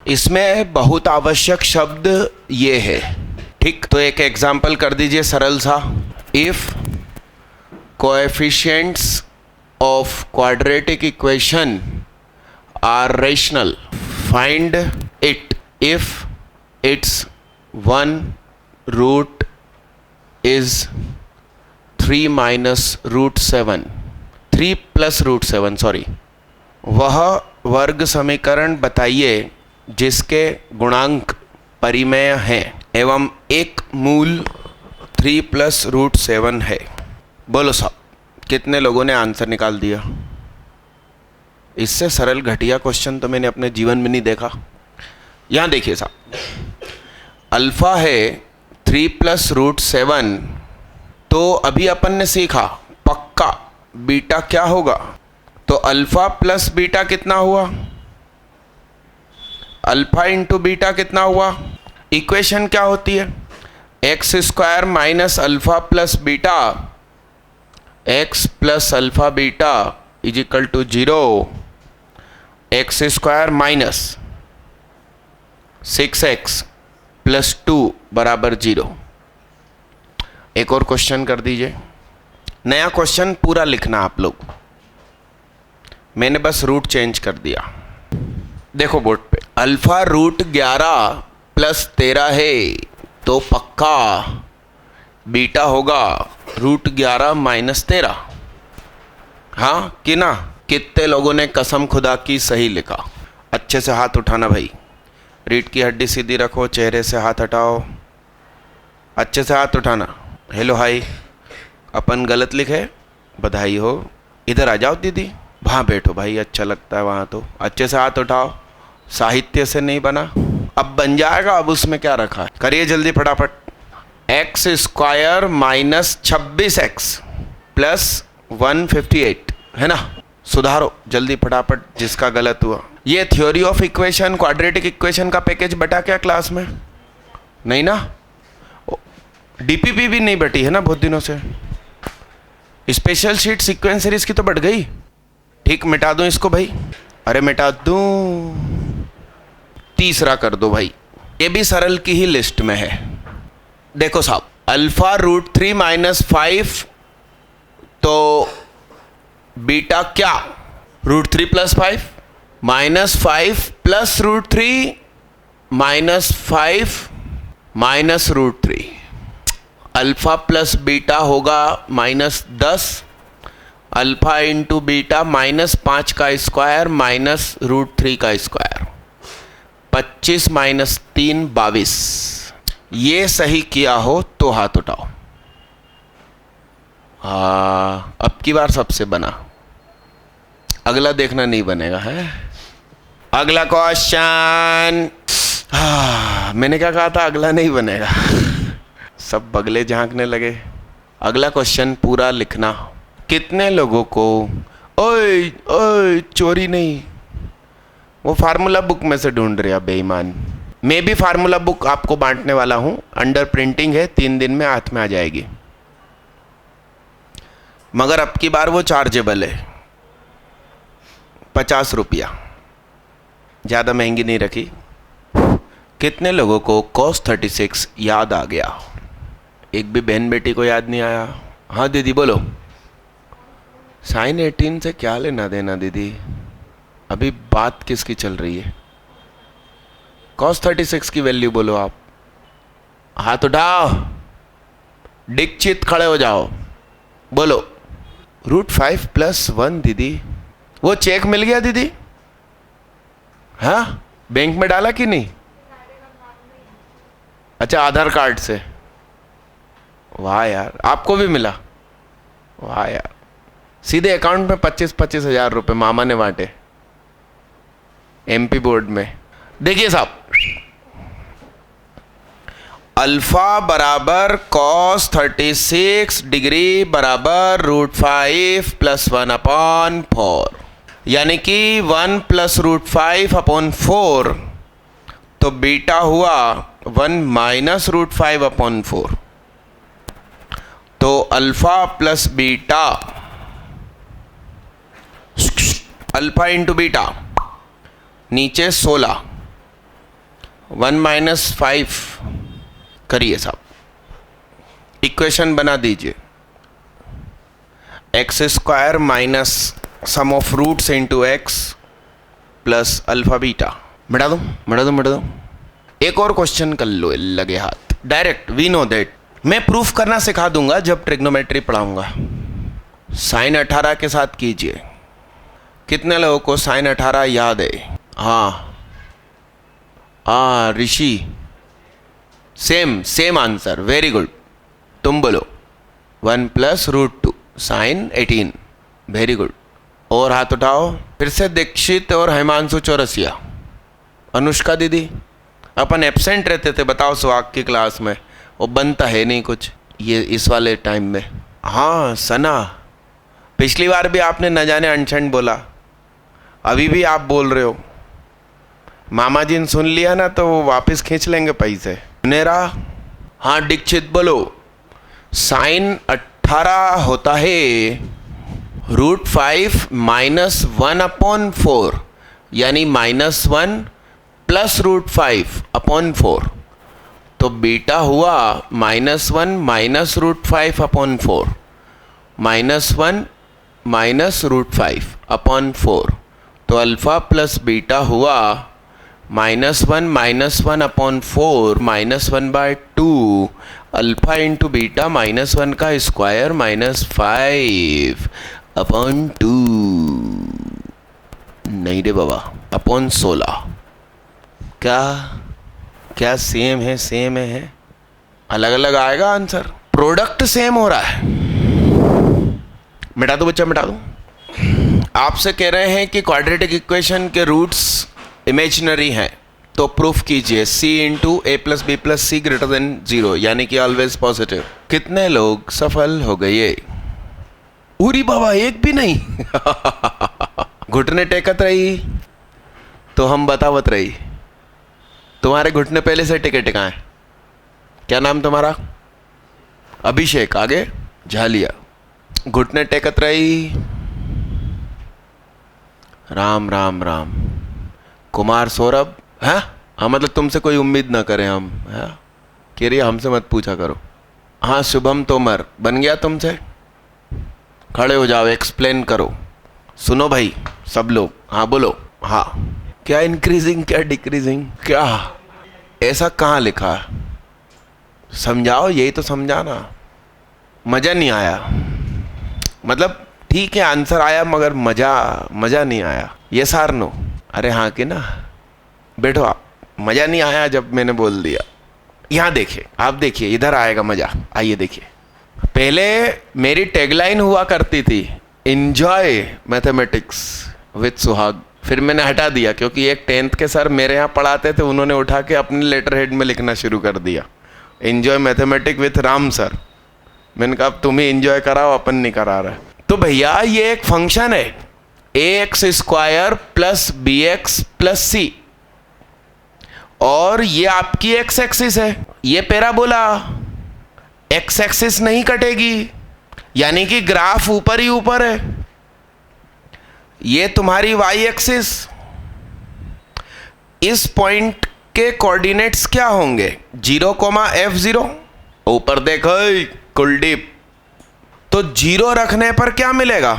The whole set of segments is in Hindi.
इसमें बहुत आवश्यक शब्द ये है, ठीक। तो एक एग्जाम्पल कर दीजिए सरल सा। If coefficients of quadratic equation are rational find it if it's one root is 3 minus root 7, 3 plus root 7 sorry. वह वर्ग समीकरण बताइए जिसके गुणांक परिमेय हैं एवं एक मूल 3 प्लस रूट 7 है। बोलो साहब, कितने लोगों ने आंसर निकाल दिया? इससे सरल घटिया क्वेश्चन तो मैंने अपने जीवन में नहीं देखा। यहाँ देखिए साहब, अल्फा है 3 प्लस रूट 7, तो अभी अपन ने सीखा पक्का बीटा क्या होगा। तो अल्फा प्लस बीटा कितना हुआ? अल्फा इंटू बीटा कितना हुआ? इक्वेशन क्या होती है? X square minus alpha plus beta, x plus alpha beta is equal to 0, x square minus 6x plus 2 बराबर 0। एक और क्वेश्चन कर दीजिए, नया क्वेश्चन पूरा लिखना आप लोग, मैंने बस रूट चेंज कर दिया। देखो बोर्ड पे, अल्फा रूट 11 प्लस 13 है तो पक्का बीटा होगा रूट 11 माइनस 13। हाँ कि ना? कितने लोगों ने कसम खुदा की सही लिखा? अच्छे से हाथ उठाना भाई, रीढ़ की हड्डी सीधी रखो, चेहरे से हाथ हटाओ, अच्छे से हाथ उठाना। हेलो हाय, अपन गलत लिखे, बधाई हो। इधर आ जाओ दीदी, वहाँ बैठो भाई, अच्छा लगता है वहाँ तो। अच्छे से हाथ उठाओ, साहित्य से नहीं बना, अब बन जाएगा। अब उसमें क्या रखा है, करिए जल्दी फटाफट। X square minus 26x plus 158 है ना? सुधारो जल्दी फटाफट जिसका गलत हुआ। ये theory of equation, quadratic equation का पैकेज बटा क्या क्लास में? नहीं ना? डीपीपी भी नहीं बटी है ना बहुत दिनों से। स्पेशल शीट सीक्वेंस सीरीज की तो बढ़ गई। ठीक, मिटा दूं इसको भाई? अरे मिटा दूं, तीसरा कर दो भाई, ये भी सरल की ही लिस्ट में है। देखो साहब, अल्फा रूट 3 माइनस 5, तो बीटा क्या? Root 3 plus 5 minus 5 plus root 3 minus 5 minus root 3। Alpha plus beta होगा minus 10, alpha into beta minus 5 का स्क्वायर माइनस रूट 3 का स्क्वायर, 25 माइनस 3 22। ये सही किया हो तो हाथ उठाओ। हाँ, अब की बार सबसे बना, अगला देखना नहीं बनेगा है। अगला क्वेश्चन, मैंने क्या कहा था? अगला नहीं बनेगा। सब बगले झांकने लगे। अगला क्वेश्चन पूरा लिखना। कितने लोगों को, ओए ओए चोरी नहीं, वो फार्मूला बुक में से ढूंढ रहे बेईमान। मैं भी फार्मूला बुक आपको बांटने वाला हूं, अंडर प्रिंटिंग है, 3 दिन में हाथ में आ जाएगी। मगर अब की बार वो चार्जेबल है, 50 रुपया, ज़्यादा महंगी नहीं रखी। कितने लोगों को cos 36 याद आ गया? एक भी बहन बेटी को याद नहीं आया? हाँ दीदी बोलो। साइन 18 से क्या लेना देना दीदी? अभी बात किसकी चल रही है? cos 36 की वैल्यू बोलो आप। हाथ उठाओ, दीक्षित खड़े हो जाओ, बोलो। रूट 5 प्लस 1 दीदी, वो चेक मिल गया दीदी? हाँ, बैंक में डाला कि नहीं? अच्छा, आधार कार्ड से। वाह यार, आपको भी मिला? वाह यार, सीधे अकाउंट में 25-25 हजार रुपए मामा ने बांटे एमपी बोर्ड में। देखिए साहब, अल्फा बराबर cos 36 डिग्री बराबर रूट 5 प्लस 1/4, यानी कि 1 प्लस रूट 5/4, तो बीटा हुआ 1 माइनस रूट 5/4। तो alpha plus beta, alpha into beta, नीचे 16 1 माइनस 5 करिए साहब, इक्वेशन बना दीजिए। X square minus sum of roots into x plus alpha beta. मिटा दो। एक और क्वेश्चन कर लो लगे हाथ, डायरेक्ट वी नो दैट। मैं प्रूफ करना सिखा दूंगा जब ट्रिग्नोमेट्री पढ़ाऊंगा। साइन 18 के साथ कीजिए। कितने लोगों को साइन 18 याद है? हाँ Rishi, same answer, very good. तुम बोलो 1 plus root 2 sine 18, very good. और हाथ उठाओ फिर से, दीक्षित और हिमांशु चौरसिया। अनुष्का दीदी, अपन एब्सेंट रहते थे बताओ सुहाग की क्लास में, वो बनता है नहीं कुछ ये इस वाले टाइम में। हाँ सना, पिछली बार भी आपने न जाने अनशन बोला, अभी भी आप बोल रहे हो। मामा जी ने सुन लिया ना तो वो वापस खींच लेंगे पैसे। मेरा हाँ दीक्षित बोलो, साइन 18 होता है √5 माइनस 1/4, यानी -1 प्लस √5 अपॉन 4। तो बीटा हुआ -1 माइनस √5 अपॉन 4, -1 माइनस √5 अपॉन 4। तो अल्फा प्लस बीटा हुआ -1 minus 1 upon 4 -1/2 alpha into beta -1 का स्क्वायर -5 अपॉन 2, नहीं रे बाबा, अपॉन 16। क्या सेम है? अलग अलग आएगा आंसर, प्रोडक्ट सेम हो रहा है। मिटा दो बच्चा, मिटा दो। आपसे कह रहे हैं कि क्वाड्रेटिक इक्वेशन के रूट्स इमेजिनरी हैं, तो प्रूफ कीजिए c into a plus B plus C greater than 0, यानी कि ऑलवेज पॉजिटिव। कितने लोग सफल हो गए? उरी बाबा एक भी नहीं। घुटने टेकत रही तो हम बतावत रही। तुम्हारे घुटने पहले से टेके टिकाएं। क्या नाम तुम्हारा? अभिषेक। आगे झालिया। घुटने टेकत रही। राम राम राम। कुमार सौरभ। हाँ मतलब तुमसे कोई उम्मीद ना करें हम। कह रही हमसे मत पूछा करो। हाँ शुभम तोमर बन गया तुमसे? खड़े हो जाओ, एक्सप्लेन करो। सुनो भाई सब लोग, हाँ बोलो। हाँ क्या इंक्रीजिंग क्या डिक्रीजिंग, क्या ऐसा कहाँ लिखा? समझाओ, यही तो समझाना। मज़ा नहीं आया, मतलब ठीक है आंसर आया मगर मज़ा नहीं आया। ये सार नो। अरे हाँ कि ना, बैठो आप। मज़ा नहीं आया जब मैंने बोल दिया। यहाँ देखिए, आप देखिए, इधर आएगा मज़ा। आइए देखिए, पहले मेरी टैगलाइन हुआ करती थी एंजॉय मैथमेटिक्स विद सुहाग। फिर मैंने हटा दिया क्योंकि एक 10th के सर मेरे यहाँ पढ़ाते थे, उन्होंने उठा के अपने लेटर हेड में लिखना शुरू कर दिया, enjoy mathematics with Ram sir. मैंने कहा अब तुम ही एंजॉय कराओ, अपन नहीं करा रहे। तो भैया ये एक फंक्शन है ax² प्लस bx प्लस सी, और ये आपकी एक्स एक्सिस है। ये पैराबोला एक्स एक्सिस नहीं कटेगी, यानी कि ग्राफ ऊपर ही ऊपर है। ये तुम्हारी वाई एक्सिस। इस पॉइंट के कोऑर्डिनेट्स क्या होंगे? 0,f0। ऊपर देखो कुलदीप, तो 0 रखने पर क्या मिलेगा?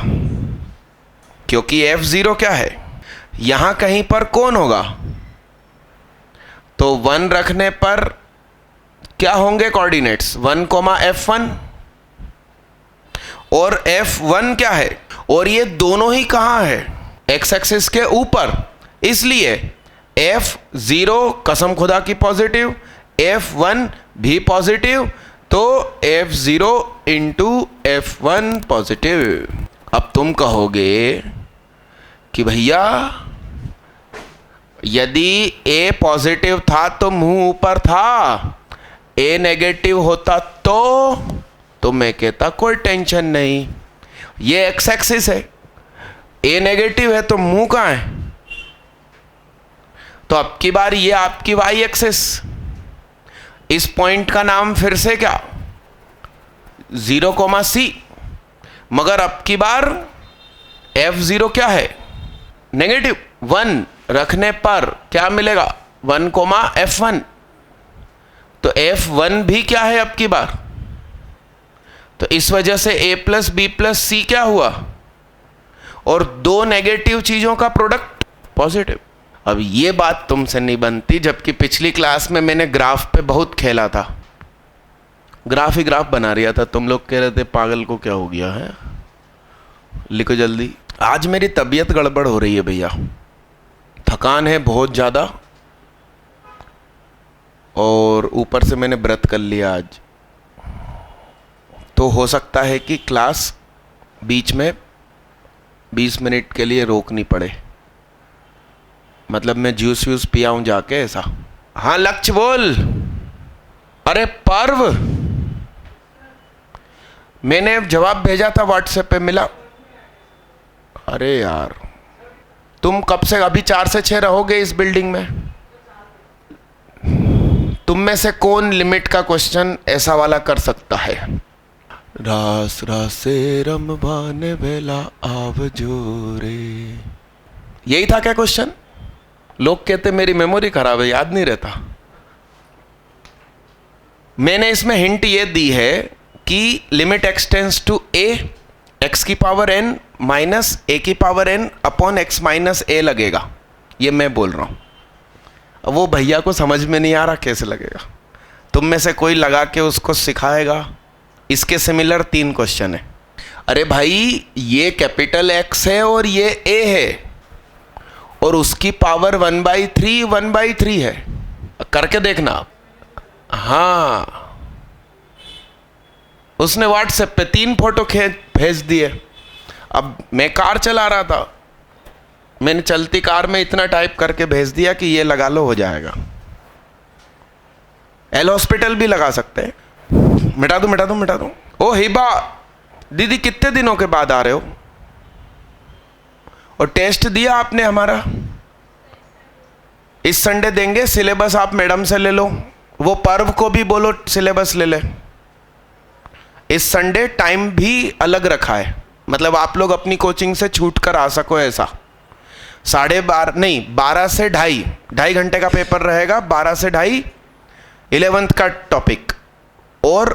क्योंकि f0 क्या है, यहां कहीं पर कौन होगा, तो 1 रखने पर क्या होंगे कोऑर्डिनेट्स? 1,f1, और f1 क्या है, और ये दोनों ही कहां है? एक्स एक्सिस के ऊपर। इसलिए f0 कसम खुदा की पॉजिटिव, f1 भी पॉजिटिव, तो f0 इंटू f1 पॉजिटिव। अब तुम कहोगे कि भैया यदि a पॉजिटिव था तो मुंह ऊपर था, a नेगेटिव होता तो मैं कहता कोई टेंशन नहीं, ये एक्स एक्सिस है, a नेगेटिव है तो मुंह कहां है? तो अब की बार ये आपकी वाई एक्सिस। इस पॉइंट का नाम फिर से क्या? 0,c। मगर अब की बार f0 क्या है? नेगेटिव। 1 रखने पर क्या मिलेगा? F1, तो F1 भी क्या है अब की बार, तो इस वजह से A प्लस बी प्लस सी क्या हुआ, और दो नेगेटिव चीजों का प्रोडक्ट पॉजिटिव। अब ये बात तुमसे नहीं बनती, जबकि पिछली क्लास में मैंने ग्राफ पे बहुत खेला था, ग्राफ ही ग्राफ बना रिया था, तुम लोग कह रहे थे पागल को क्या हो गया है, लिखो जल्दी। आज मेरी तबीयत गड़बड़ हो रही है भैया, थकान है बहुत ज़्यादा, और ऊपर से मैंने व्रत कर लिया आज, तो हो सकता है कि क्लास बीच में 20 मिनट के लिए रोकनी पड़े, मतलब मैं जूस व्यूस पिया हूं जाके ऐसा। हाँ लक्ष्य बोल। अरे पर्व, मैंने जवाब भेजा था व्हाट्सएप पे, मिला? अरे यार तुम कब से, अभी 4 से 6 रहोगे इस बिल्डिंग में? तुम में से कौन लिमिट का क्वेश्चन ऐसा वाला कर सकता है? रास रासे रमवाने वेला आव जोरे, यही था क्या क्वेश्चन? लोग कहते मेरी मेमोरी खराब है, याद नहीं रहता। मैंने इसमें हिंट ये दी है कि limit extends to a, x की पावर एन माइनस ए की power n upon x minus a लगेगा, ये मैं बोल रहा हूं। अब वो भैया को समझ में नहीं आ रहा कैसे लगेगा, तुम में से कोई लगा के उसको सिखाएगा। इसके सिमिलर 3 क्वेश्चन है। अरे भाई ये कैपिटल एक्स है और ये ए है, और उसकी पावर 1/3 है, करके देखना आप। हाँ उसने व्हाट्सएप पे 3 फोटो भेज दिए। अब मैं कार चला रहा था, मैंने चलती कार में इतना टाइप करके भेज दिया कि ये लगा लो, हो जाएगा। एल हॉस्पिटल भी लगा सकते हैं। मिटा दूं। ओ हिबा दीदी कितने दिनों के बाद आ रहे हो? और टेस्ट दिया आपने हमारा? इस संडे देंगे सिलेबस, आप मैडम से ले लो, वो पर्व को भी बोलो सिलेबस ले ले। इस संडे टाइम भी अलग रखा है, मतलब आप लोग अपनी कोचिंग से छूट कर आ सको ऐसा। 12:30 नहीं 12 से 2.5 घंटे का पेपर रहेगा, 12 से 2.5 11th का टॉपिक, और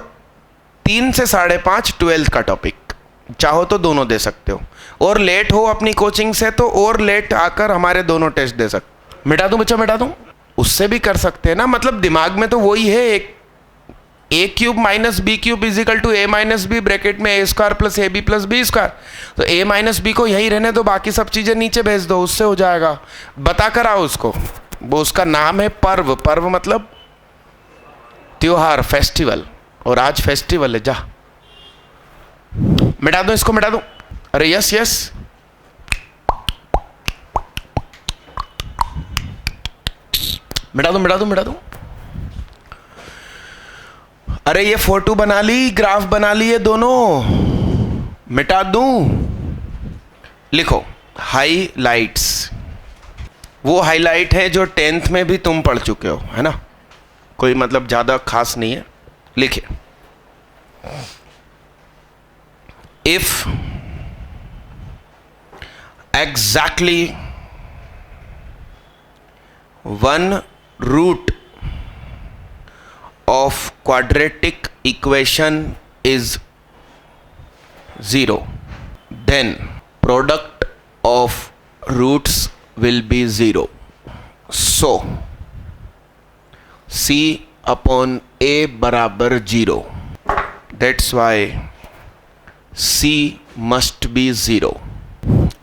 3 से 5:30 12th का टॉपिक। चाहो तो दोनों दे सकते हो, और लेट हो अपनी कोचिंग से तो और लेट आकर हमारे दोनों टेस्ट दे सकते। मिटा दूं बच्चा, मिटा दूं? उससे भी कर सकते हैं ना, मतलब दिमाग में तो वही है, एक a³ minus b³ is equal to a minus B bracket में a² plus ab plus b²। तो a माइनस बी को यही रहने दो, बाकी सब चीजें नीचे भेज दो, उससे हो जाएगा। बता कर आओ उसको, वो उसका नाम है पर्व। पर्व मतलब त्योहार, फेस्टिवल, और आज फेस्टिवल है। जा मिटा दो इसको, मिटा दो। अरे यस यस, मिटा दो। अरे ये फोटो बना ली, ग्राफ बना ली, ये दोनों मिटा दूं? लिखो हाईलाइट्स, वो हाईलाइट है जो 10th में भी तुम पढ़ चुके हो, है ना, कोई मतलब ज्यादा खास नहीं है। लिखिए, if exactly 1 root of quadratic equation is 0, then product of roots will be 0. So C upon A बराबर 0. That's why C must be 0.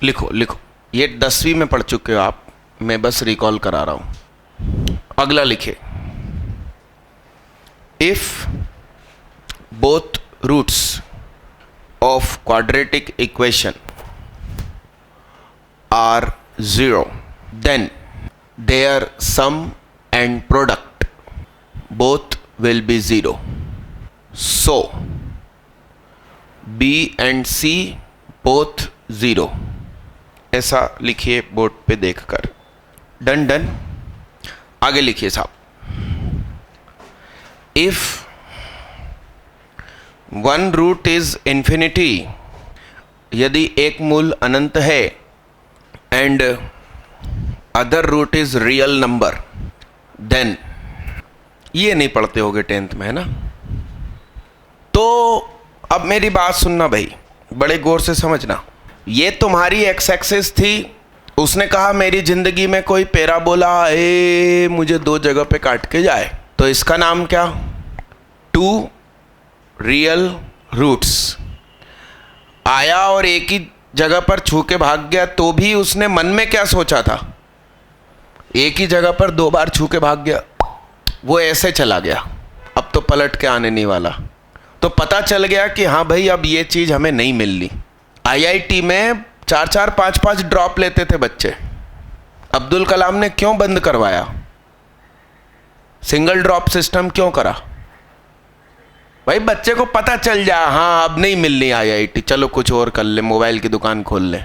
लिखो, ये 10वीं में पढ़ चुके हो आप, मैं बस रिकॉल करा रहा हूं। अगला लिखे, if both roots of quadratic equation are 0, then their sum and product both will be 0. So B and C both 0. ऐसा लिखिए बोर्ड पे देखकर। डन। आगे लिखिए साहब, if one root is infinity, यदि एक मूल अनंत है, and other root is real number, then, ये नहीं पढ़ते होगे 10th में, है ना? तो अब मेरी बात सुनना भाई, बड़े गौर से समझना। ये तुम्हारी एक्स एक्सिस थी, उसने कहा मेरी जिंदगी में कोई पैराबोला आए, मुझे 2 जगह पे काट के जाए, तो इसका नाम क्या? 2 रियल रूट्स। आया और एक ही जगह पर छू के भाग गया, तो भी उसने मन में क्या सोचा था? एक ही जगह पर 2 बार छू के भाग गया, वो ऐसे चला गया, अब तो पलट के आने नहीं वाला। तो पता चल गया कि हाँ भाई, अब ये चीज़ हमें नहीं मिलनी। आईआईटी में 4-4, 5-5 ड्रॉप लेते थे बच्चे। अब्दुल कलाम ने क्यों बंद करवाया? सिंगल ड्रॉप सिस्टम क्यों करा? भाई बच्चे को पता चल जाए, हाँ अब नहीं मिलनी आईआईटी, चलो कुछ और कर ले, मोबाइल की दुकान खोल ले,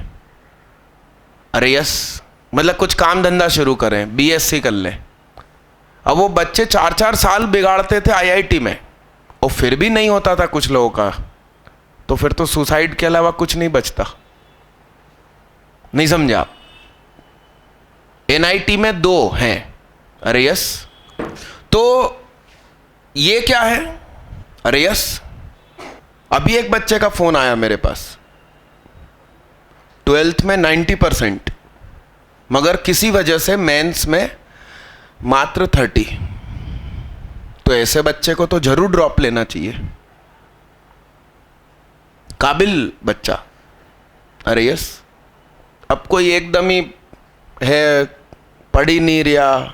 अरे यस, मतलब कुछ काम धंधा शुरू करें, बीएससी कर ले। अब वो बच्चे 4-4 साल बिगाड़ते थे आईआईटी में, और फिर भी नहीं होता था कुछ लोगों का, तो फिर तो सुसाइड के अलावा कुछ नहीं बचता। नहीं समझा? एनआईटी में 2 हैं, अरे यस। तो ये क्या है? अरे यस। अभी एक बच्चे का फोन आया मेरे पास, 12th में 90%, मगर किसी वजह से मेंस में मात्र 30। तो ऐसे बच्चे को तो जरूर ड्रॉप लेना चाहिए, काबिल बच्चा, अरे यस। अब कोई एकदम ही है, पढ़ ही नहीं रहा,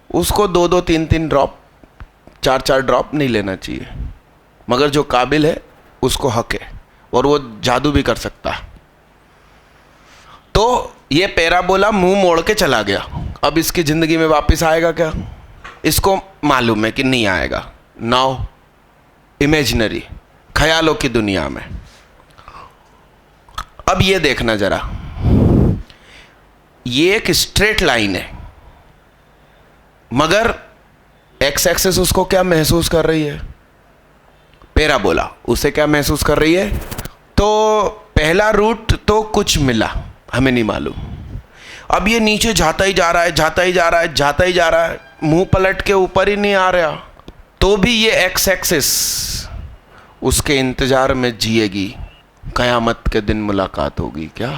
उसको 2-2, 3-3 ड्रॉप, 4-4 ड्रॉप नहीं लेना चाहिए, मगर जो काबिल है उसको हक है, और वो जादू भी कर सकता है। तो ये पैराबोला मुंह मोड़ के चला गया, अब इसकी जिंदगी में वापस आएगा क्या? इसको मालूम है कि नहीं आएगा। नाउ इमेजिनरी, ख्यालों की दुनिया में। अब ये देखना जरा, ये एक स्ट्रेट लाइन है, मगर एक्स एक्सिस उसको क्या महसूस कर रही है? पैराबोला उसे क्या महसूस कर रही है? तो पहला रूट तो कुछ मिला, हमें नहीं मालूम। अब ये नीचे जाता ही जा रहा है, जाता ही जा रहा है, जाता ही जा रहा है, मुंह पलट के ऊपर ही नहीं आ रहा, तो भी ये एक्स एक्सिस उसके इंतजार में जिएगी, कयामत के दिन मुलाकात होगी क्या?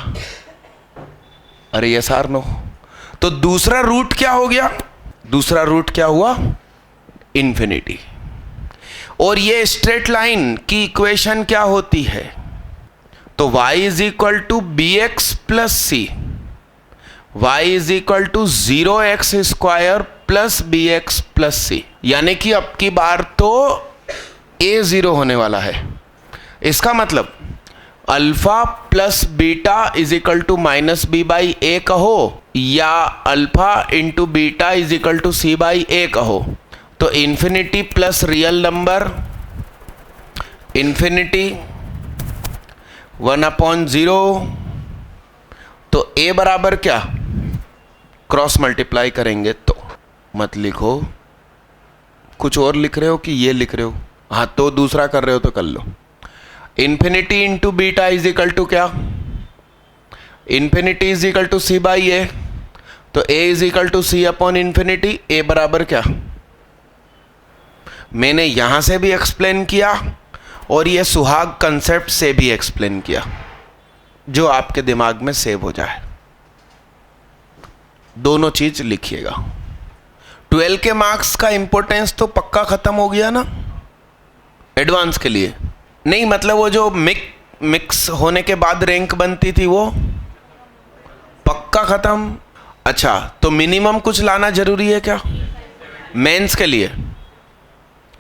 अरे यस आर नो? तो दूसरा रूट क्या हो गया? दूसरा रूट क्या हुआ? इन्फिनिटी। और ये स्ट्रेट लाइन की इक्वेशन क्या होती है? तो y is equal to b x plus C, y is equal to 0x square plus b x plus c, यानी कि अब की बार तो a 0 होने वाला है। इसका मतलब alpha plus beta is equal to minus b by a कहो, या alpha into beta is equal to c by a कहो। तो infinity plus real number, infinity 1/0, तो a बराबर क्या? क्रॉस मल्टीप्लाई करेंगे तो, मत लिखो कुछ और लिख रहे हो कि ये लिख रहे हो, हाँ तो दूसरा कर रहे हो तो कर लो। Infinity into beta is equal to क्या? Infinity is equal to c by a, तो a is equal to c upon infinity. a बराबर क्या? मैंने यहां से भी एक्सप्लेन किया और ये सुहाग कंसेप्ट से भी एक्सप्लेन किया, जो आपके दिमाग में सेव हो जाए। दोनों चीज लिखिएगा। 12 के मार्क्स का इंपॉर्टेंस तो पक्का खत्म हो गया ना एडवांस के लिए? नहीं, मतलब वो जो मिक्स होने के बाद रैंक बनती थी वो पक्का खत्म। अच्छा, तो मिनिमम कुछ लाना जरूरी है क्या मेंस के लिए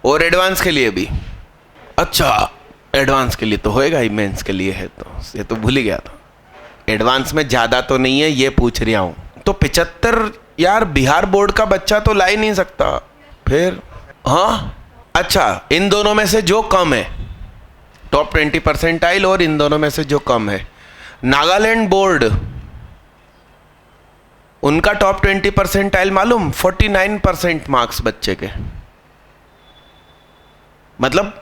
और एडवांस के लिए भी? अच्छा, एडवांस के लिए तो होएगा ही, मेंस के लिए है तो ये तो भूल ही गया था। एडवांस में ज़्यादा तो नहीं है, ये पूछ रहा हूँ। तो 75 यार, बिहार बोर्ड का बच्चा तो ला ही नहीं सकता फिर। हाँ अच्छा, इन दोनों में से जो कम है, टॉप 20 परसेंटाइल और इन दोनों में से जो कम है, नागालैंड बोर्ड उनका टॉप 20 परसेंटाइल मालूम? 49% मार्क्स बच्चे के। मतलब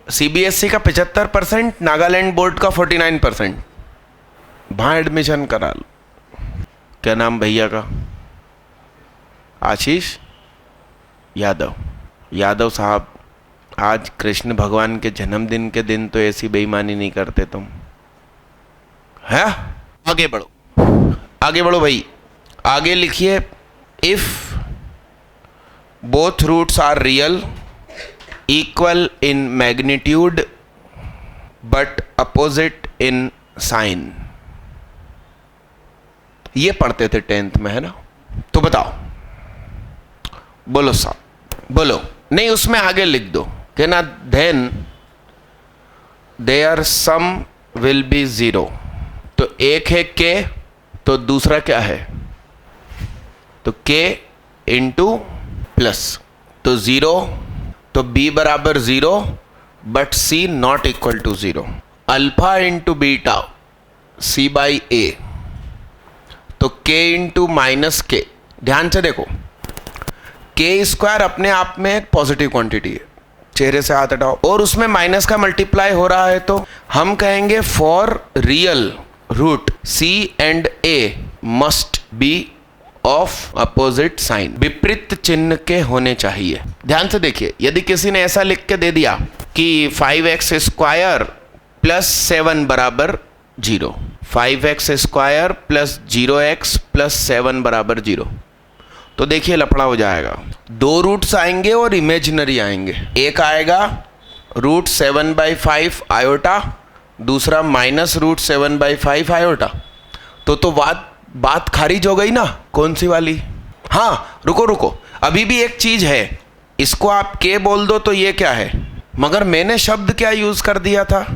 सीबीएसई का 75%, नागालैंड बोर्ड का 49%। वहाँ एडमिशन करा लो। क्या नाम भैया का? आशीष। यादव। यादव साहब, आज कृष्ण भगवान के जन्मदिन के दिन तो ऐसी बेईमानी नहीं करते तुम, है? आगे बढ़ो, आगे बढ़ो भाई, आगे लिखिए। If both roots are real, equal in magnitude but opposite in sign. ये पढ़ते थे 10th में, है ना? तो बताओ, बोलो साहब, बोलो। नहीं, उसमें आगे लिख दो कि ना, then there sum will be zero. तो एक है के, तो दूसरा क्या है? तो के इंटू प्लस, तो जीरो, तो बी बराबर zero but c not equal to zero. Alpha into beta c by a, तो के इंटू माइनस के। ध्यान से देखो, के स्क्वायर अपने आप में एक पॉजिटिव क्वांटिटी है, चेहरे से हाथ हटाओ, और उसमें माइनस का मल्टीप्लाई हो रहा है, तो हम कहेंगे for real root C and A must be of opposite sign, विपरीत चिन्ह के होने चाहिए। ध्यान से देखिए, यदि किसी ने ऐसा लिख के दे दिया कि 5x स्क्वायर प्लस 7 बराबर 0, 5x square plus 0x plus 7 बराबर 0, तो देखिए लफड़ा हो जाएगा। दो रूट्स आएंगे और इमेजिनरी आएंगे। एक आएगा रूट 7/5 आयोटा, दूसरा माइनस रूट 7/5 आयोटा। तो बात खारिज हो गई ना? कौन सी वाली? हाँ, रुको रुको, अभी भी एक चीज है, इसको आप के बोल दो तो ये क्या है, मगर मैंने शब्द क्या यूज कर दिया था?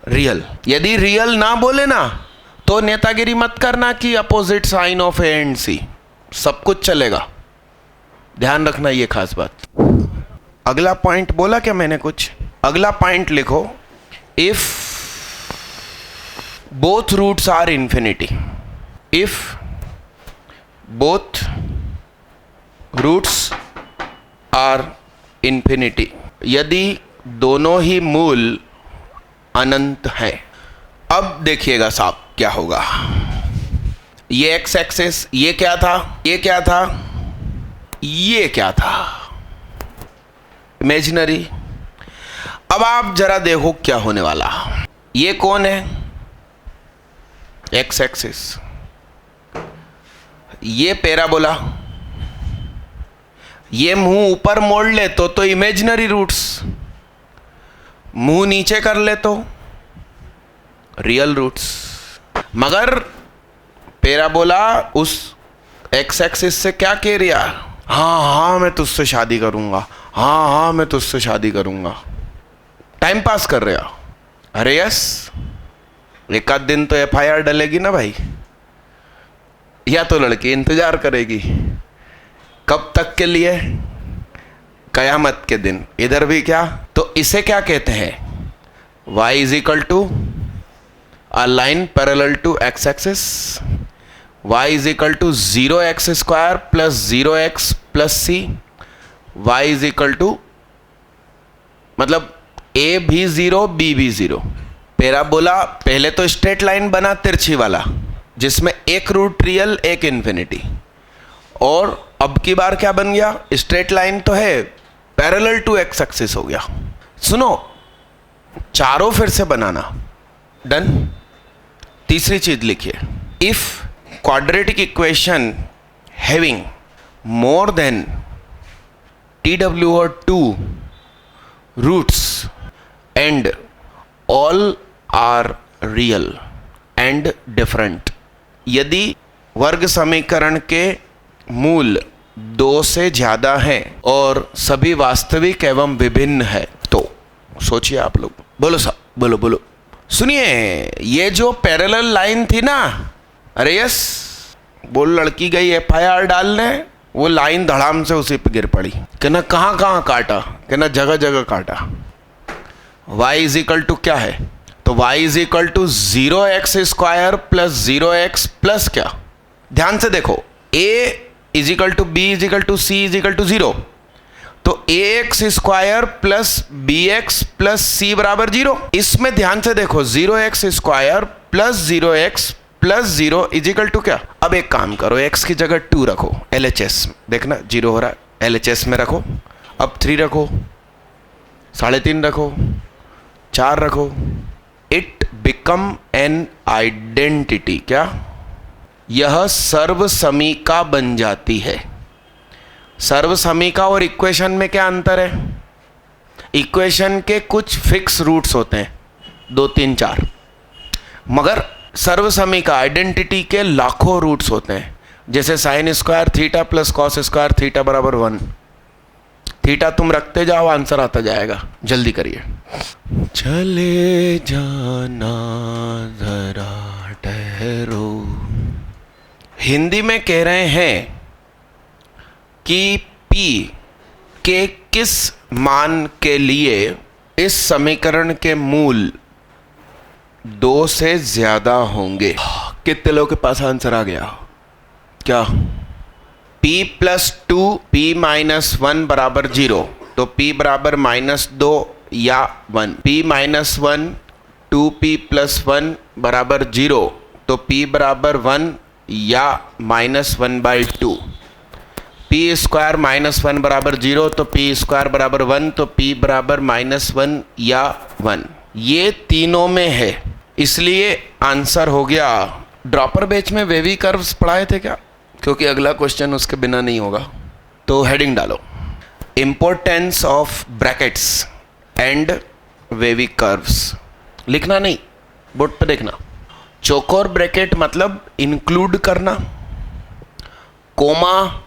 रियल। यदि रियल ना बोले ना तो नेतागिरी मत करना कि opposite sign of a and c, सब कुछ चलेगा। ध्यान रखना ये खास बात। अगला पॉइंट बोला क्या मैंने कुछ? अगला पॉइंट लिखो, if both roots are infinity, if both roots are infinity, यदि दोनों ही मूल अनंत है। अब देखिएगा साहब क्या होगा। ये एक्स एक्सिस, ये क्या था, ये क्या था, ये क्या था? इमेजिनरी। अब आप जरा देखो क्या होने वाला। ये कौन है? X axis. ये पैराबोला। ये मुंह ऊपर मोड़ ले तो इमेजिनरी रूट्स, मुंह नीचे कर ले तो रियल रूट्स। मगर पैराबोला उस एक्स एक्सिस से क्या कह रहा? हाँ हाँ मैं तुझसे शादी करूंगा, हाँ हाँ मैं तुझसे शादी करूंगा। टाइम पास कर रहा। अरे यस, एक आध दिन तो FIR डलेगी ना भाई, या तो लड़की इंतजार करेगी। कब तक के लिए? कयामत के दिन। इधर भी क्या? तो इसे क्या कहते हैं? y is equal to a line parallel to x axis, y is equal to 0x square plus 0x plus C, y is equal to, मतलब a भी 0 b भी 0। पैराबोला पहले तो स्ट्रेट लाइन बना तिरछी वाला, जिसमें एक रूट रियल एक इंफिनिटी, और अब की बार क्या बन गया? स्ट्रेट लाइन तो है, पैरेलल टू एक्स एक्सिस हो गया। सुनो, चारों फिर से बनाना। डन। तीसरी चीज लिखिए, if quadratic equation having more than TW और 2 roots and all are real and different, यदि वर्ग समीकरण के मूल 2 से ज्यादा हैं और सभी वास्तविक एवं विभिन्न है, तो सोचिए आप लोग। बोलो साहब, बोलो बोलो। सुनिए, ये जो पैरेलल लाइन थी ना, अरे यस, वो लड़की गई FIR डालने, वो लाइन धड़ाम से उसी पे गिर पड़ी। कहना कहाँ कहाँ काटा? कहना जगह जगह काटा। y इज इक्वल टू क्या है? तो y is equal to 0x square plus 0x plus क्या? ध्यान से देखो, a is equal to b is equal to c is equal to 0, तो ax square plus bx plus c बराबर 0। इसमें ध्यान से देखो, 0x square plus 0x plus 0 is equal to क्या? अब एक काम करो, x की जगह 2 रखो, LHS देखना 0 हो रहा है, LHS में रखो, अब 3 रखो, 3.5 रखो, 4 रखो, इट बिकम एन आइडेंटिटी। क्या? यह सर्वसमीका बन जाती है। सर्वसमीका और इक्वेशन में क्या अंतर है? इक्वेशन के कुछ फिक्स रूट्स होते हैं, 2 3 4, मगर सर्वसमीका आइडेंटिटी के लाखों रूट्स होते हैं। जैसे sine square theta plus cos square theta बराबर 1। थीटा तुम रखते जाओ, आंसर आता जाएगा। जल्दी करिए। चले जाना जरा ठहरो। हिंदी में कह रहे हैं कि P के किस मान के लिए इस समीकरण के मूल 2 से ज्यादा होंगे। कितने लोगों के पास आंसर आ गया? क्या? P प्लस 2 P माइनस 1 बराबर 0, तो P बराबर -2 या 1। P माइनस 1 2P प्लस 1 बराबर 0, तो P बराबर 1 या -1/2। P स्क्वायर -1 बराबर 0, तो P स्क्वायर बराबर 1, तो P बराबर -1 या 1। ये तीनों में है, इसलिए आंसर हो गया। ड्रॉपर बैच में वेवी कर्व्स पढ़ाए थे क्या? क्योंकि अगला क्वेश्चन उसके बिना नहीं होगा। तो हेडिंग डालो, importance of brackets and wavy curves. लिखना नहीं, बोर्ड पे देखना। चौकोर ब्रैकेट मतलब इंक्लूड करना, कोमा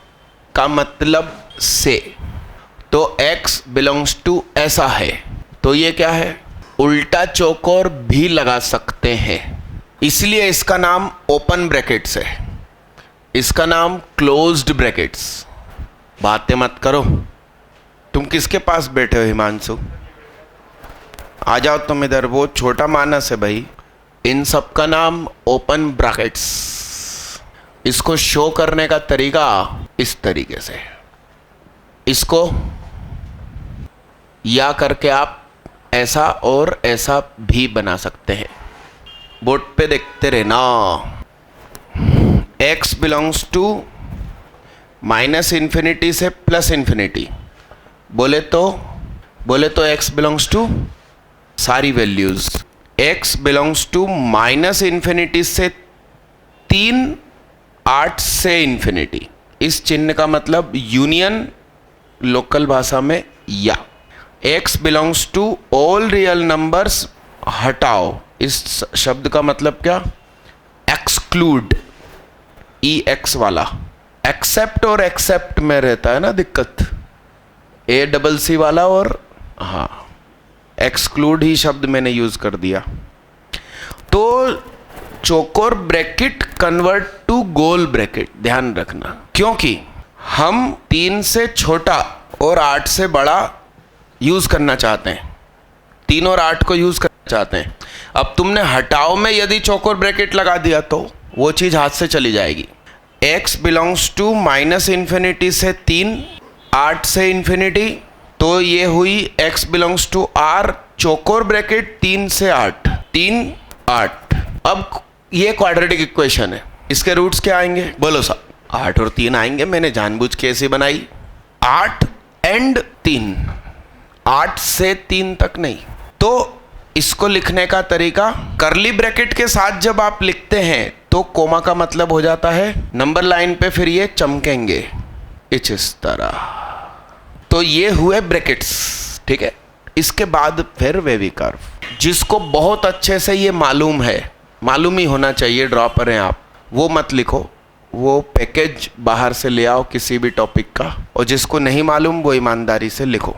का मतलब से, तो x बिलोंग्स टू ऐसा है, तो ये क्या है? उल्टा चौकोर भी लगा सकते हैं, इसलिए इसका नाम ओपन ब्रैकेट्स है, इसका नाम क्लोज्ड ब्रैकेट्स। बातें मत करो। तुम किसके पास बैठे हो हिमांशु? आ जाओ तुम इधर। वो छोटा मानस है भाई। इन सब का नाम ओपन ब्रैकेट्स। इसको शो करने का तरीका इस तरीके से, इसको या करके आप ऐसा और ऐसा भी बना सकते हैं। बोर्ड पे देखते रहना। x बिलोंग्स टू -∞ से +∞। बोले तो x बिलोंग्स टू सारी वैल्यूज। x बिलोंग्स टू -∞ से 3 8 से इन्फिनिटी। इस चिन्ह का मतलब यूनियन, लोकल भाषा में या। x belongs to all real numbers, हटाओ। इस शब्द का मतलब क्या? एक्सक्लूड, EX वाला। एक्सेप्ट और एक्सेप्ट में रहता है ना दिक्कत, ACC वाला, और हाँ एक्सक्लूड ही शब्द मैंने यूज कर दिया। तो चौकोर ब्रैकेट कन्वर्ट टू गोल ब्रैकेट, ध्यान रखना, क्योंकि हम 3 से छोटा और 8 से बड़ा यूज करना चाहते हैं, 3 और 8 को यूज करना चाहते हैं। अब तुमने हटाओ में यदि चौकोर ब्रैकेट लगा दिया तो वो चीज हाथ से चली जाएगी। x बिलोंग्स टू -∞ से 3 8 से इन्फिनिटी, तो ये हुई x बिलोंग्स टू R, चौकोर ब्रैकेट 3 से 8, 3 8। अब ये क्वाड्रेटिक इक्वेशन है, इसके रूट्स क्या आएंगे? बोलो साहब। 8 और 3 आएंगे, मैंने जानबूझ के ऐसे बनाई। 8 एंड 3, 8 से 3 तक नहीं। तो इसको लिखने का तरीका, करली ब्रैकेट के साथ जब आप लिखते हैं तो कोमा का मतलब हो जाता है नंबर लाइन पे, फिर ये चमकेंगे इस तरह। तो ये हुए ब्रैकेट्स, ठीक है। इसके बाद फिर वेवी कर्व, जिसको बहुत अच्छे से ये मालूम है, मालूम ही होना चाहिए, ड्रॉपर हैं आप, वो मत लिखो, वो पैकेज बाहर से ले आओ किसी भी टॉपिक का, और जिसको नहीं मालूम वो ईमानदारी से लिखो।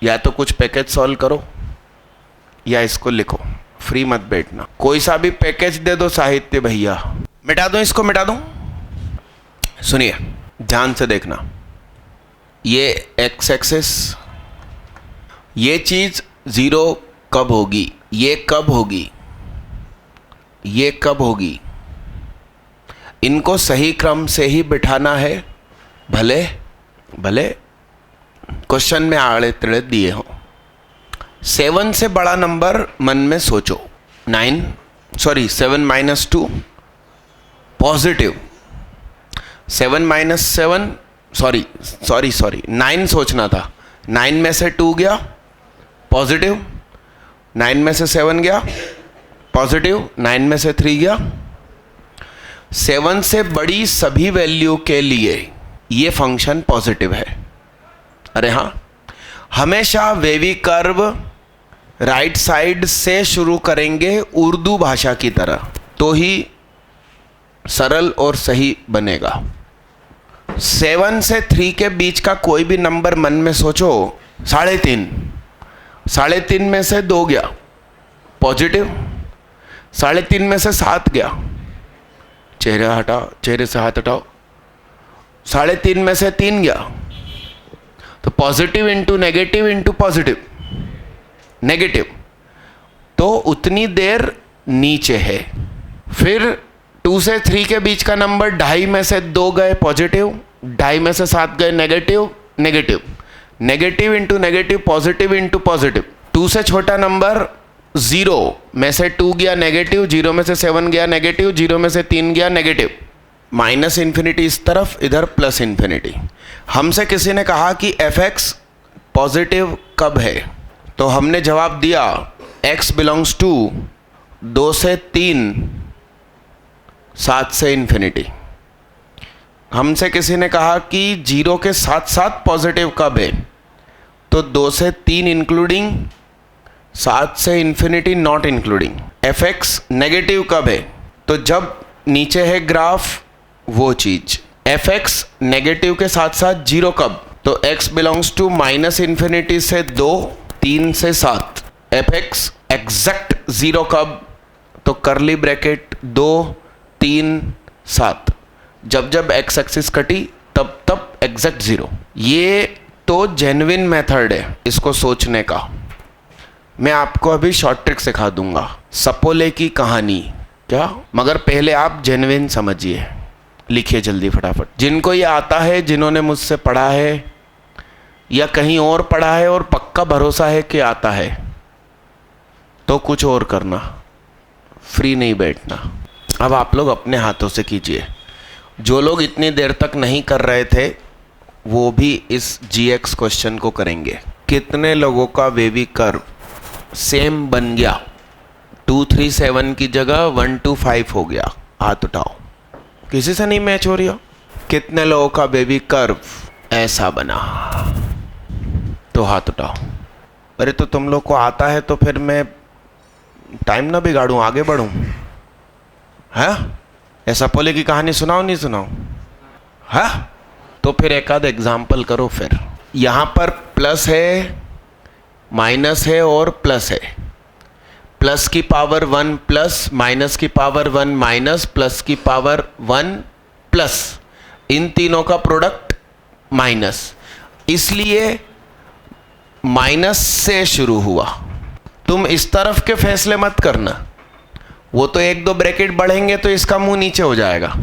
या तो कुछ पैकेज सॉल्व करो या इसको लिखो, फ्री मत बैठना। कोई सा भी पैकेज दे दो साहित्य भैया, मिटा दो, इसको मिटा दो। सुनिए ध्यान से देखना, ये एक्स एक्सिस, ये चीज 0 कब होगी, ये कब होगी, ये कब होगी, इनको सही क्रम से ही बिठाना है, भले भले क्वेश्चन में आड़े तिड़े दिए हों। 7 से बड़ा नंबर मन में सोचो, 7 - 2 पॉजिटिव, 7 - 7 सॉरी 9 सोचना था। 9 में से 2 गया पॉजिटिव, 9 में से 7 गया पॉजिटिव, 9 में से 3 गया। 7 से बड़ी सभी वैल्यू के लिए ये फंक्शन पॉजिटिव है। अरे हाँ, हमेशा वेवी कर्व राइट साइड से शुरू करेंगे उर्दू भाषा की तरह, तो ही सरल और सही बनेगा। 7 से 3 के बीच का कोई भी नंबर मन में सोचो। 3.5, 3.5 में से 2 गया पॉजिटिव, 3.5 में से 7 गया, चेहरे से हाथ हटाओ, 3.5 में से 3 गया, तो पॉजिटिव इंटू पॉजिटिव नेगेटिव, तो उतनी देर नीचे है। फिर 2 से 3 के बीच का नंबर 2.5 में से 2 गए पॉजिटिव, 2.5 में से 7 गए नेगेटिव इंटू नेगेटिव पॉजिटिव। 2 से छोटा नंबर 0 में से 2 गया नेगेटिव, 0 में से 7 गया नेगेटिव, 0 में से 3 गया नेगेटिव। माइनस इन्फिनिटी इस तरफ, इधर प्लस इन्फिनिटी। हमसे किसी ने कहा कि fx पॉजिटिव कब है, तो हमने जवाब दिया x बिलोंग्स टू 2 से 3, 7 से इन्फिनिटी। हमसे किसी ने कहा कि 0 के साथ साथ पॉजिटिव कब है, तो 2 से 3 इंक्लूडिंग, 7 से infinity not including. fx negative कब है, तो जब नीचे है ग्राफ वो चीज। fx नेगेटिव के साथ साथ 0 कब, तो x belongs to minus infinity से 2, 3 से 7। fx एग्जैक्ट 0 कब, तो करली ब्रैकेट 2, 3, 7। जब x एक्सिस कटी तब एग्जैक्ट 0। ये तो जेन्युइन मेथड है इसको सोचने का। मैं आपको अभी शॉर्ट ट्रिक सिखा दूंगा, सपोले की कहानी क्या, मगर पहले आप जेन्युइन समझिए। लिखिए जल्दी फटाफट। जिनको ये आता है, जिन्होंने मुझसे पढ़ा है या कहीं और पढ़ा है और पक्का भरोसा है कि आता है, तो कुछ और करना, फ्री नहीं बैठना। अब आप लोग अपने हाथों से कीजिए। जो लोग इतनी देर तक नहीं कर रहे थे वो भी इस GX क्वेश्चन को करेंगे। कितने लोगों का वेवी कर्व सेम बन गया? 2, 3, 7 की जगह 1, 2, 5 हो गया? हाथ उठाओ। किसी से नहीं मैच हो रही हो? कितने लोगों का बेबी कर्व ऐसा बना? तो हाथ उठाओ। अरे तो तुम लोग को आता है तो फिर मैं टाइम ना बिगाड़ूं, आगे बढ़ूं? है ऐसा पोले की कहानी सुनाओ नहीं सुनाओ? है तो फिर एक आध एग्जाम्पल करो। फिर यहाँ पर प्लस है, माइनस है और प्लस है। प्लस की पावर 1 प्लस, माइनस की पावर 1 माइनस, प्लस की पावर 1 प्लस, इन तीनों का प्रोडक्ट माइनस, इसलिए माइनस से शुरू हुआ। तुम इस तरफ के फैसले मत करना, वो तो 1-2 ब्रैकेट बढ़ेंगे तो इसका मुंह नीचे हो जाएगा।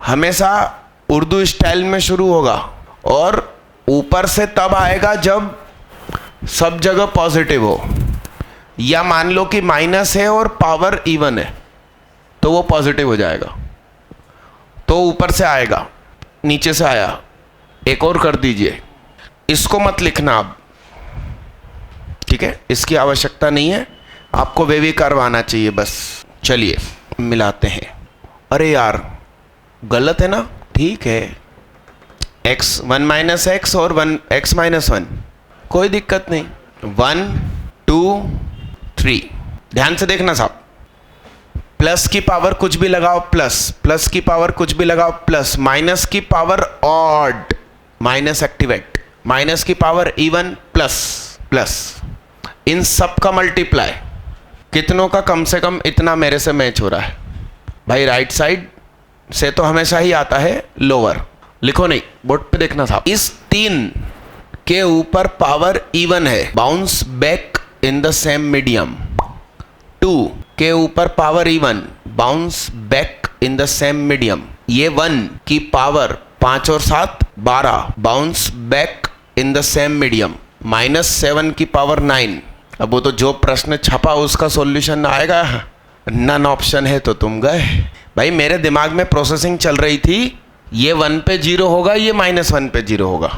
हमेशा उर्दू स्टाइल में शुरू होगा और ऊपर से तब आएगा जब सब जगह पॉजिटिव हो, या मान लो कि माइनस है और पावर इवन है तो वो पॉजिटिव हो जाएगा, तो ऊपर से आएगा, नीचे से आया। एक और कर दीजिए, इसको मत लिखना अब, ठीक है? इसकी आवश्यकता नहीं है, आपको वेवी कर्व आना चाहिए बस। चलिए मिलाते हैं। अरे यार गलत है ना? ठीक है, x 1 माइनस एक्स और 1 x माइनस 1, कोई दिक्कत नहीं। 1 2 3, ध्यान से देखना साहब। प्लस की पावर कुछ भी लगाओ प्लस, प्लस की पावर कुछ भी लगाओ प्लस, माइनस की power odd minus activate, minus की पावर इवन प्लस प्लस, इन सब का मल्टीप्लाई। कितनों का कम से कम इतना मेरे से मैच हो रहा है भाई? राइट साइड से तो हमेशा ही आता है लोअर, लिखो नहीं, बोर्ड पे देखना साहब। इस 3 के ऊपर पावर इवन है, bounce back in the same medium. 2 के ऊपर power even, bounce back in the same medium. ये 1 की पावर 5 और 7 12, bounce back in the same medium. -7 की पावर 9। अब वो तो जो प्रश्न छपा उसका सॉल्यूशन आएगा, नन ऑप्शन है तो तुम गए भाई। मेरे दिमाग में प्रोसेसिंग चल रही थी ये 1 पे 0 होगा, ये -1 पे 0 होगा।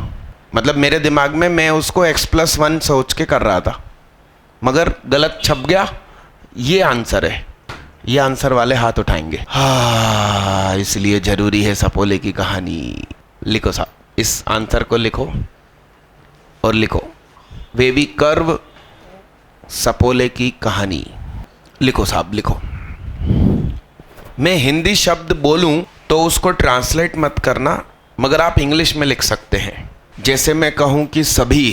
मतलब मेरे दिमाग में मैं उसको x+1 सोच के कर रहा था, मगर गलत छप गया। ये आंसर है, ये आंसर वाले हाथ उठाएंगे। हाँ, इसलिए जरूरी है सपोले की कहानी। लिखो साहब, इस आंसर को लिखो और लिखो वेवी कर्व सपोले की कहानी। लिखो साहब, लिखो। मैं हिंदी शब्द बोलूं तो उसको ट्रांसलेट मत करना, मगर आप इंग्लिश में लिख सकते हैं। जैसे मैं कहूं कि सभी,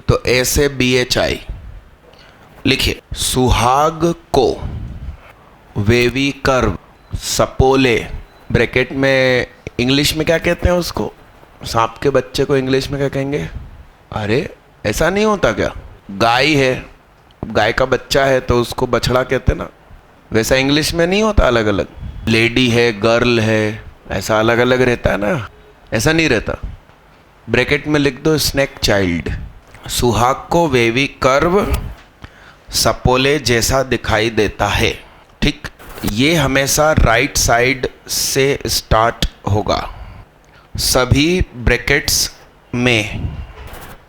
तो ऐसे BHI लिखिए। सुहाग को वेवी कर्व सपोले, ब्रैकेट में इंग्लिश में क्या कहते हैं उसको? सांप के बच्चे को इंग्लिश में क्या कहेंगे? अरे ऐसा नहीं होता क्या? गाय है, गाय का बच्चा है तो उसको बछड़ा कहते हैं ना, वैसा इंग्लिश में नहीं होता अलग अलग? लेडी है, गर्ल है, ऐसा अलग अलग रहता है ना? ऐसा नहीं रहता। ब्रैकेट में लिख दो स्नेक चाइल्ड। सुहाग को वेवी कर्व सपोले जैसा दिखाई देता है। ठीक, ये हमेशा राइट साइड से स्टार्ट होगा। सभी ब्रैकेट्स में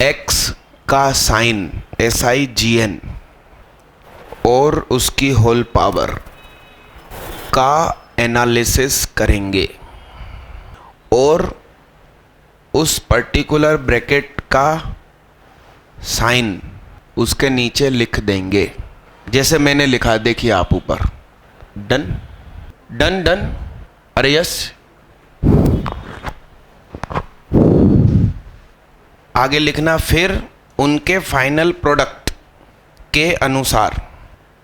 x का साइन SIGN और उसकी होल पावर का एनालिसिस करेंगे और उस पर्टिकुलर ब्रैकेट का साइन उसके नीचे लिख देंगे, जैसे मैंने लिखा, देखिए आप ऊपर। डन डन डन, अरे यस। आगे लिखना, फिर उनके फाइनल प्रोडक्ट के अनुसार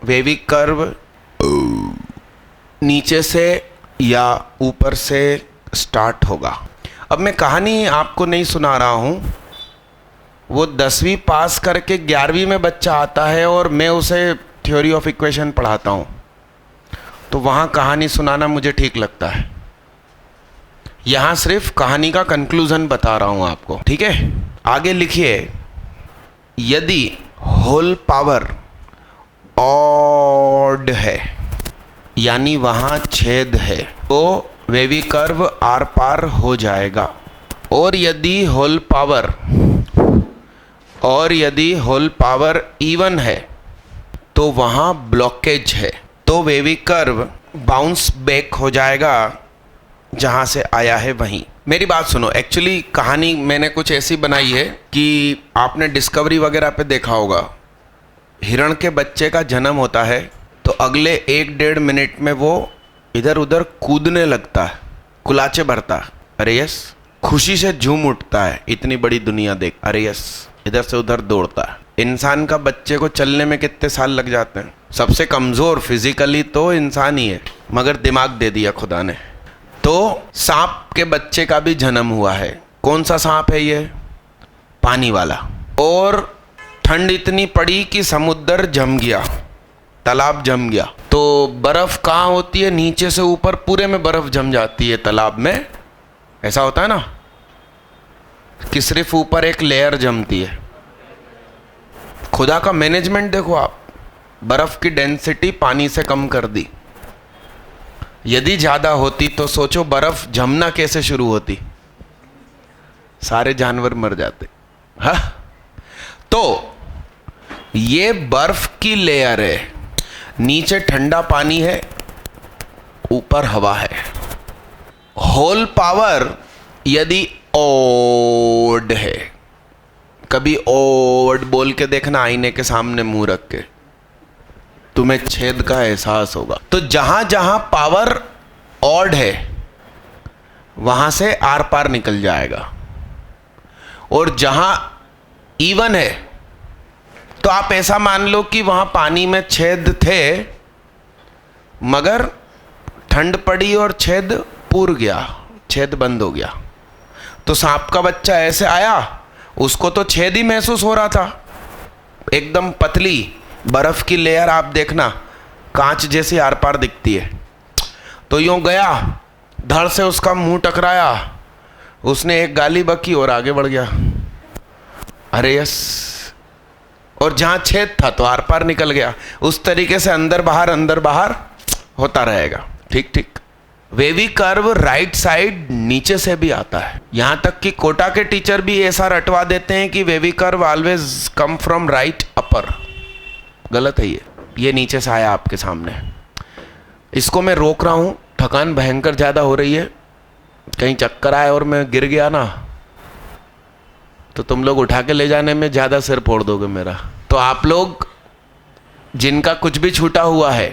वेवी कर्व नीचे से या ऊपर से स्टार्ट होगा। अब मैं कहानी आपको नहीं सुना रहा हूँ, वो 10वीं पास करके 11वीं में बच्चा आता है और मैं उसे थ्योरी ऑफ इक्वेशन पढ़ाता हूँ, तो वहाँ कहानी सुनाना मुझे ठीक लगता है। यहाँ सिर्फ कहानी का कंक्लूजन बता रहा हूँ आपको, ठीक है? आगे लिखिए, यदि होल पावर ऑड है, यानी वहाँ छेद है, तो वेवी कर्व आर पार हो जाएगा। और यदि होल पावर इवन है तो वहाँ ब्लॉकेज है, तो वेवी कर्व बाउंस बैक हो जाएगा जहाँ से आया है वहीं। मेरी बात सुनो, एक्चुअली कहानी मैंने कुछ ऐसी बनाई है कि आपने डिस्कवरी वगैरह पे देखा होगा, हिरण के बच्चे का जन्म होता है तो अगले 1-1.5 मिनट में वो इधर उधर कूदने लगता है, कुलाचे भरता है, अरे यस, खुशी से झूम उठता है, इतनी बड़ी दुनिया देख, अरे यस, इधर से उधर दौड़ता है। इंसान का बच्चे को चलने में कितने साल लग जाते हैं? सबसे कमज़ोर फिजिकली तो इंसान ही है, मगर दिमाग दे दिया खुदा ने। तो सांप के बच्चे का भी जन्म हुआ है। कौन सा सांप है ये? पानी वाला। और ठंड इतनी पड़ी कि समुद्र जम गया, तालाब जम गया। तो बर्फ़ कहाँ होती है? नीचे से ऊपर पूरे में बर्फ़ जम जाती है तालाब में। ऐसा होता है ना कि सिर्फ ऊपर एक लेयर जमती है। खुदा का मैनेजमेंट देखो आप, बर्फ़ की डेंसिटी पानी से कम कर दी। यदि ज़्यादा होती तो सोचो बर्फ़ जमना कैसे शुरू होती, सारे जानवर मर जाते। हाँ, तो ये बर्फ़ की लेयर है, नीचे ठंडा पानी है, ऊपर हवा है। होल पावर यदि ओड है, कभी ओड बोल के देखना आईने के सामने मुंह रख के, तुम्हें छेद का एहसास होगा। तो जहां जहां पावर ऑड है वहां से आर पार निकल जाएगा, और जहां इवन है तो आप ऐसा मान लो कि वहां पानी में छेद थे, मगर ठंड पड़ी और छेद पूर गया, छेद बंद हो गया। तो सांप का बच्चा ऐसे आया, उसको तो छेद ही महसूस हो रहा था, एकदम पतली बर्फ की लेयर, आप देखना कांच जैसी आर पार दिखती है। तो यूं गया, धड़ से उसका मुंह टकराया, उसने एक गाली बकी और आगे बढ़ गया, अरे यस। और जहां छेद था तो आर पार निकल गया। उस तरीके से अंदर बाहर होता रहेगा। ठीक ठीक, वेवी कर्व राइट साइड नीचे से भी आता है, यहां तक कि कोटा के टीचर भी ऐसा रटवा देते हैं कि wavy curve always come from right upper. गलत है ये नीचे से आया आपके सामने। इसको मैं रोक रहा हूं, थकान भयंकर ज्यादा हो रही है, कहीं चक्कर आए और मैं गिर गया ना तो तुम लोग उठा के ले जाने में ज्यादा सिर फोड़ दोगे मेरा। तो आप लोग जिनका कुछ भी छूटा हुआ है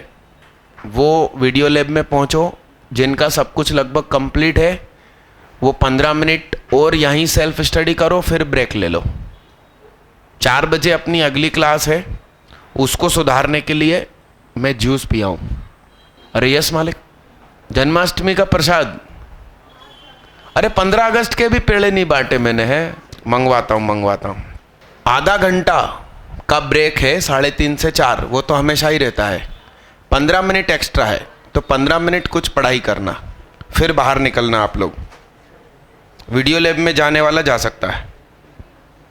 वो वीडियो लैब में पहुंचो, जिनका सब कुछ लगभग कंप्लीट है वो 15 मिनट और यहीं सेल्फ स्टडी करो, फिर ब्रेक ले लो। 4 बजे अपनी अगली क्लास है, उसको सुधारने के लिए मैं जूस पिया हूं। अरे यस मालिक, जन्माष्टमी का प्रसाद, अरे 15 अगस्त के भी पेड़े नहीं बांटे मैंने, है मंगवाता हूं। आधा घंटा का ब्रेक है 3:30 से 4, वो तो हमेशा ही रहता है। 15 मिनट एक्स्ट्रा है, तो 15 मिनट कुछ पढ़ाई करना, फिर बाहर निकलना। आप लोग वीडियो लैब में जाने वाला जा सकता है।